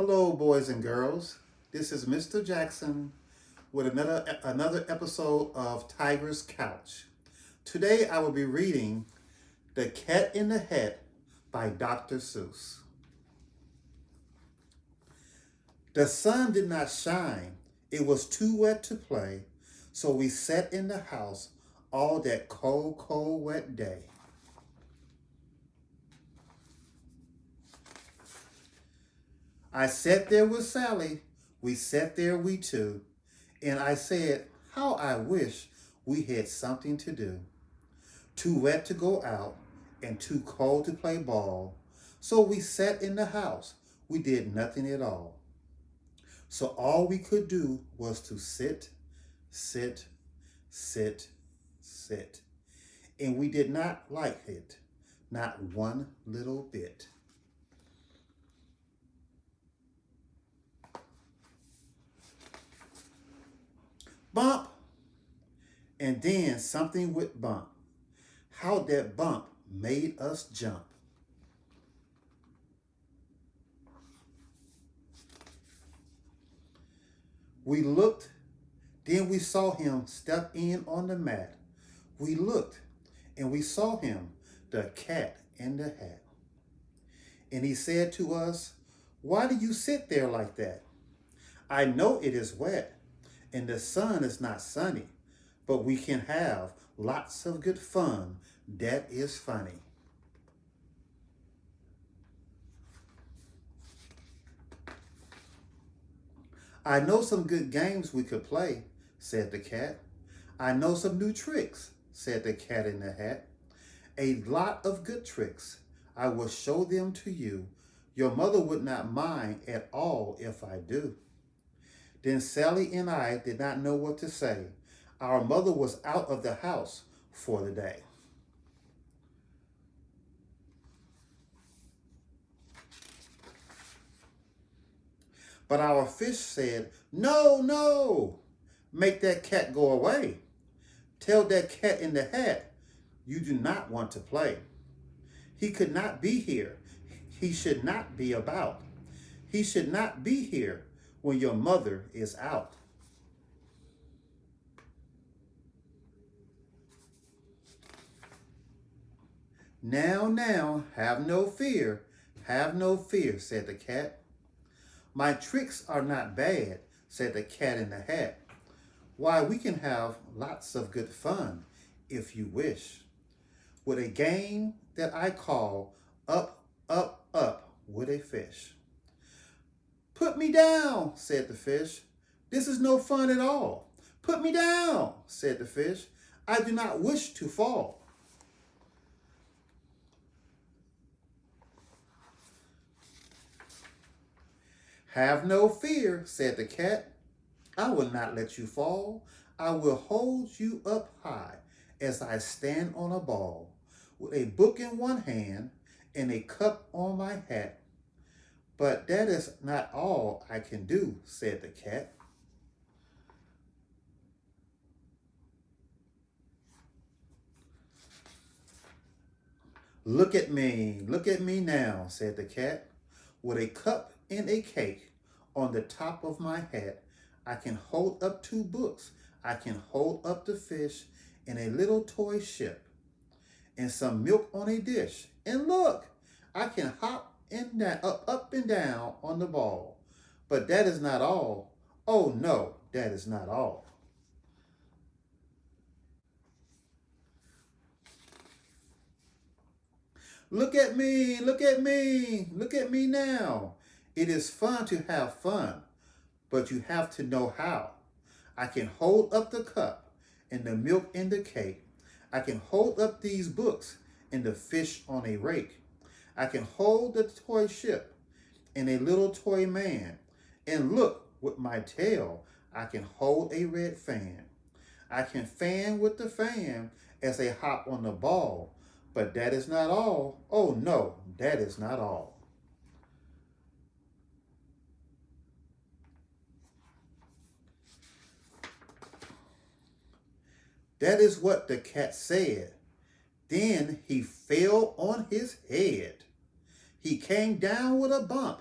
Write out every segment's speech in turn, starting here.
Hello, boys and girls. This is Mr. Jackson with another episode of Tiger's Couch. Today I will be reading The Cat in the Hat by Dr. Seuss. The sun did not shine. It was too wet to play, so we sat in the house all that cold, cold, wet day. I sat there with Sally. We sat there, we two. And I said, how I wish we had something to do. Too wet to go out and too cold to play ball. So we sat in the house. We did nothing at all. So all we could do was to sit, sit, sit, sit. And we did not like it, not one little bit. Bump, and then something would bump. How that bump made us jump. We looked, then we saw him step in on the mat. We looked, and we saw him, the cat in the hat. And he said to us, why do you sit there like that? I know it is wet, and the sun is not sunny, but we can have lots of good fun. That is funny. I know some good games we could play, said the cat. I know some new tricks, said the cat in the hat. A lot of good tricks. I will show them to you. Your mother would not mind at all if I do. Then Sally and I did not know what to say. Our mother was out of the house for the day. But our fish said, no, no, make that cat go away. Tell that cat in the hat, you do not want to play. He could not be here. He should not be about. He should not be here when your mother is out. Now, have no fear, said the cat. My tricks are not bad, said the cat in the hat. Why, we can have lots of good fun, if you wish, with a game that I call Up, Up, Up with a Fish. Put me down, said the fish. This is no fun at all. Put me down, said the fish. I do not wish to fall. Have no fear, said the cat. I will not let you fall. I will hold you up high as I stand on a ball, with a book in one hand and a cup on my hat. But that is not all I can do, said the cat. Look at me now, said the cat. With a cup and a cake on the top of my hat, I can hold up two books. I can hold up the fish and a little toy ship and some milk on a dish. And look, I can hop up and down on the ball. But that is not all. Oh no, that is not all. Look at me, look at me, look at me now. It is fun to have fun, but you have to know how. I can hold up the cup and the milk and the cake. I can hold up these books and the fish on a rake. I can hold the toy ship and a little toy man. And look, with my tail, I can hold a red fan. I can fan with the fan as I hop on the ball. But that is not all. Oh no, that is not all. That is what the cat said. Then he fell on his head. He came down with a bump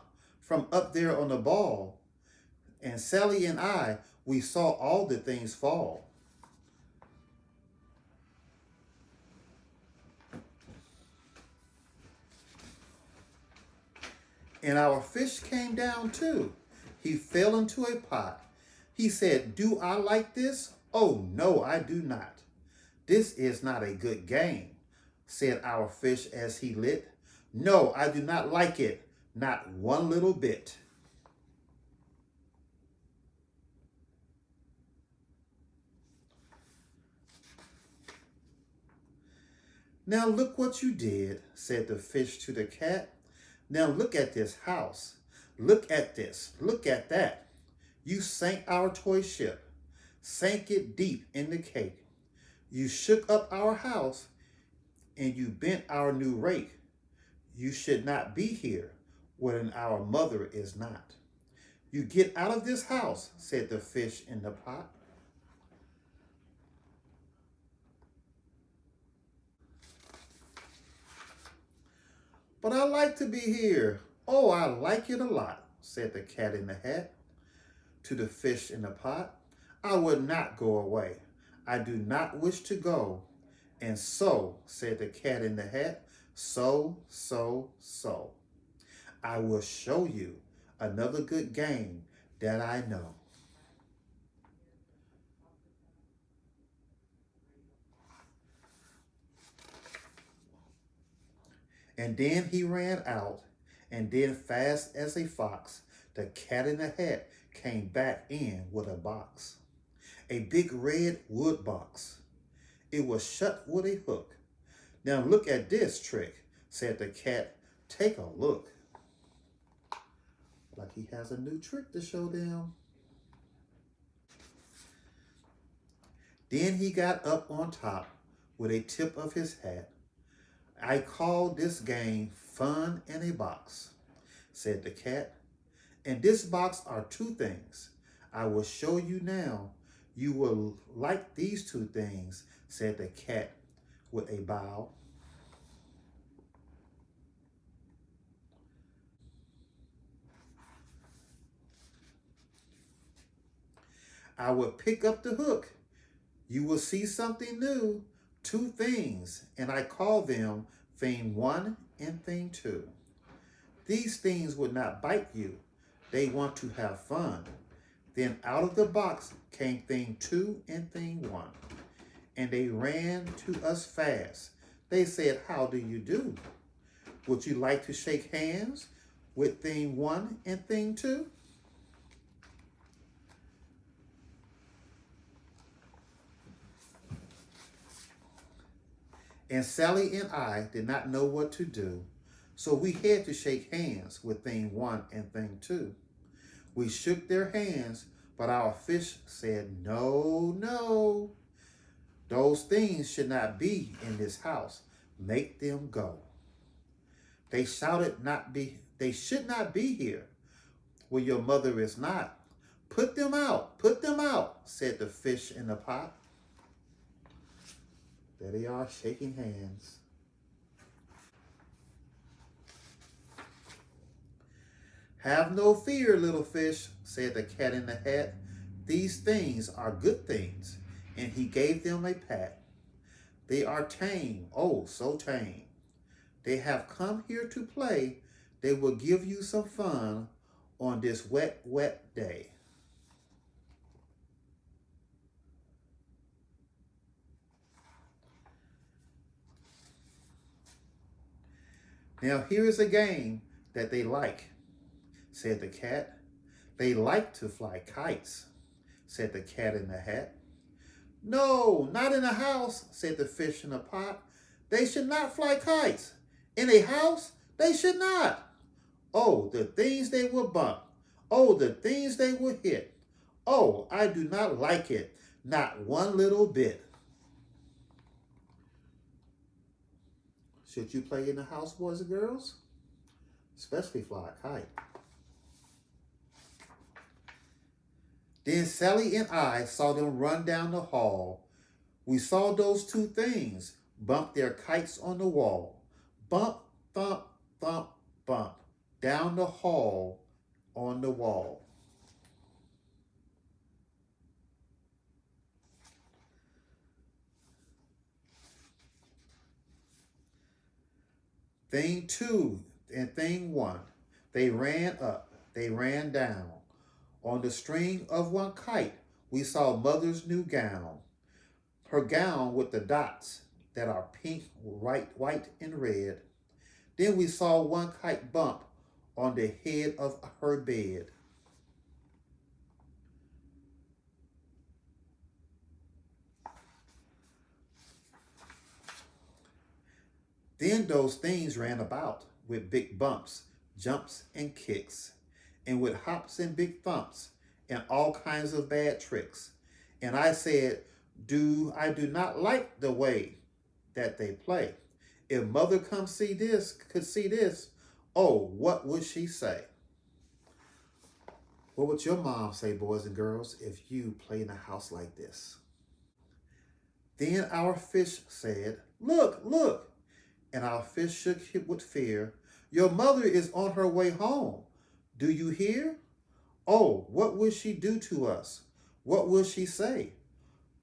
from up there on the ball. And Sally and I, we saw all the things fall. And our fish came down too. He fell into a pot. He said, "Do I like this? Oh, no, I do not. This is not a good game," said our fish as he lit. "No, I do not like it, not one little bit." "Now look what you did," said the fish to the cat. "Now look at this house. Look at this. Look at that. You sank our toy ship, sank it deep in the cake. You shook up our house and you bent our new rake. You should not be here when our mother is not. You get out of this house," said the fish in the pot. "But I like to be here. Oh, I like it a lot," said the cat in the hat to the fish in the pot. "I would not go away. I do not wish to go." "And so," said the cat in the hat, so, "I will show you another good game that I know." And then he ran out, and then fast as a fox, the cat in the hat came back in with a box. A big red wood box. It was shut with a hook. "Now look at this trick," said the cat. "Take a look." Like he has a new trick to show them. Then he got up on top with a tip of his hat. "I call this game Fun in a Box," said the cat. "In this box are two things. I will show you now. You will like these two things," said the cat with a bow. "I will pick up the hook. You will see something new. Two things, and I call them Thing 1 and Thing 2. These things would not bite you. They want to have fun." Then out of the box came Thing 2 and Thing 1, and they ran to us fast. They said, "How do you do? Would you like to shake hands with Thing 1 and Thing 2? And Sally and I did not know what to do, so we had to shake hands with Thing 1 and Thing 2. We shook their hands, but our fish said, "No, no. Those things should not be in this house. Make them go." They shouted, they should not be here where your mother is not. Put them out," said the fish in the pot. There they are, shaking hands. "Have no fear, little fish," said the cat in the hat. "These things are good things," and he gave them a pat. "They are tame, oh, so tame. They have come here to play. They will give you some fun on this wet, wet day." "Now here is a game that they like," said the cat. "They like to fly kites," said the cat in the hat. "No, not in a house," said the fish in the pot. "They should not fly kites. In a house, they should not. Oh, the things they will bump. Oh, the things they will hit. Oh, I do not like it, not one little bit." Should you play in the house, boys and girls? Especially fly a kite. Then Sally and I saw them run down the hall. We saw those two things bump their kites on the wall. Bump, thump, thump, bump, down the hall on the wall. Thing two and thing one, they ran up, they ran down. On the string of one kite, we saw mother's new gown. Her gown with the dots that are pink, white, and red. Then we saw one kite bump on the head of her bed. Then those things ran about with big bumps, jumps, and kicks, and with hops and big thumps, and all kinds of bad tricks. And I said, I do not like the way that they play. If mother could see this, oh, what would she say? What would your mom say, boys and girls, if you play in a house like this? Then our fish said, look, look. And our fish shook with fear. Your mother is on her way home. Do you hear? Oh, what will she do to us? What will she say?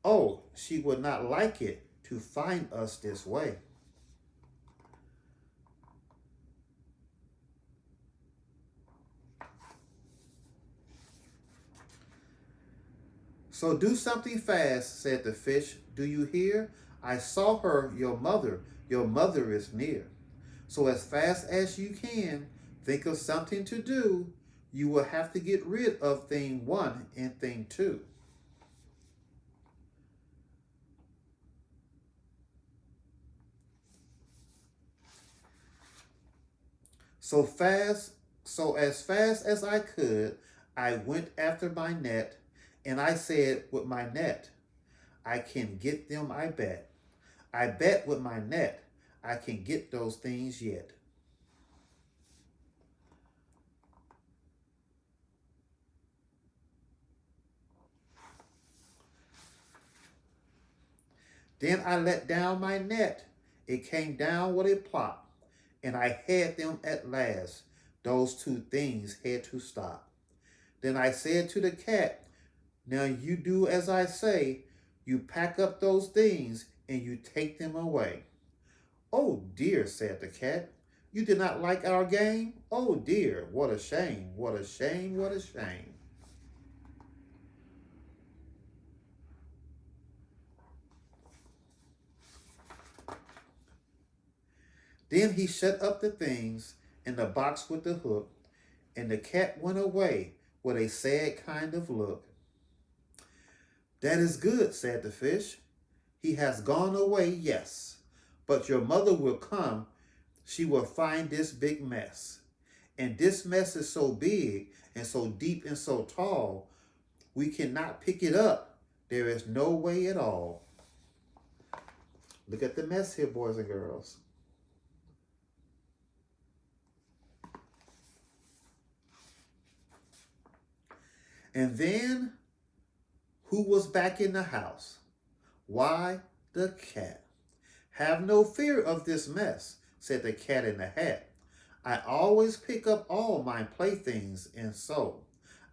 Oh, she would not like it to find us this way. So do something fast, said the fish. Do you hear? I saw her, your mother. Your mother is near. So as fast as you can, think of something to do. You will have to get rid of thing one and thing two. So as fast as I could, I went after my net, and I said with my net, I can get them, I bet. I bet with my net, I can get those things yet. Then I let down my net. It came down with a plop, and I had them at last. Those two things had to stop. Then I said to the cat, now you do as I say. You pack up those things and you take them away. Oh dear, said the cat. You did not like our game? Oh dear, what a shame, what a shame, what a shame. Then he shut up the things in the box with the hook, and the cat went away with a sad kind of look. That is good, said the fish. He has gone away, yes. But your mother will come. She will find this big mess. And this mess is so big and so deep and so tall, we cannot pick it up. There is no way at all. Look at the mess here, boys and girls. And then, who was back in the house? Why, the cat. Have no fear of this mess, said the cat in the hat. I always pick up all my playthings, and so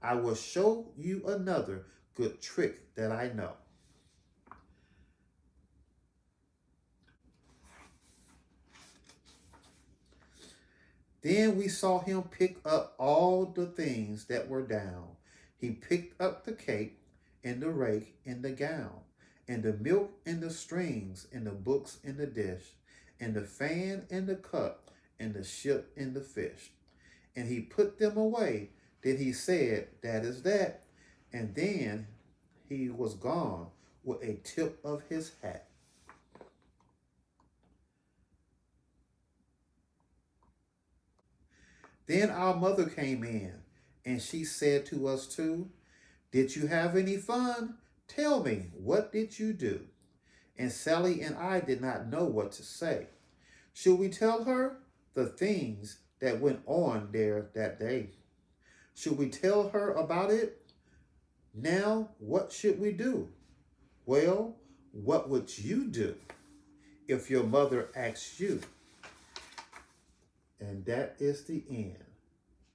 I will show you another good trick that I know. Then we saw him pick up all the things that were down. He picked up the cake and the rake and the gown, and the milk and the strings and the books and the dish, and the fan and the cup and the ship and the fish. And he put them away. Then he said, that is that. And then he was gone with a tip of his hat. Then our mother came in, and she said to us too, did you have any fun? Tell me, what did you do? And Sally and I did not know what to say. Should we tell her the things that went on there that day? Should we tell her about it? Now, what should we do? Well, what would you do if your mother asked you? And that is the end.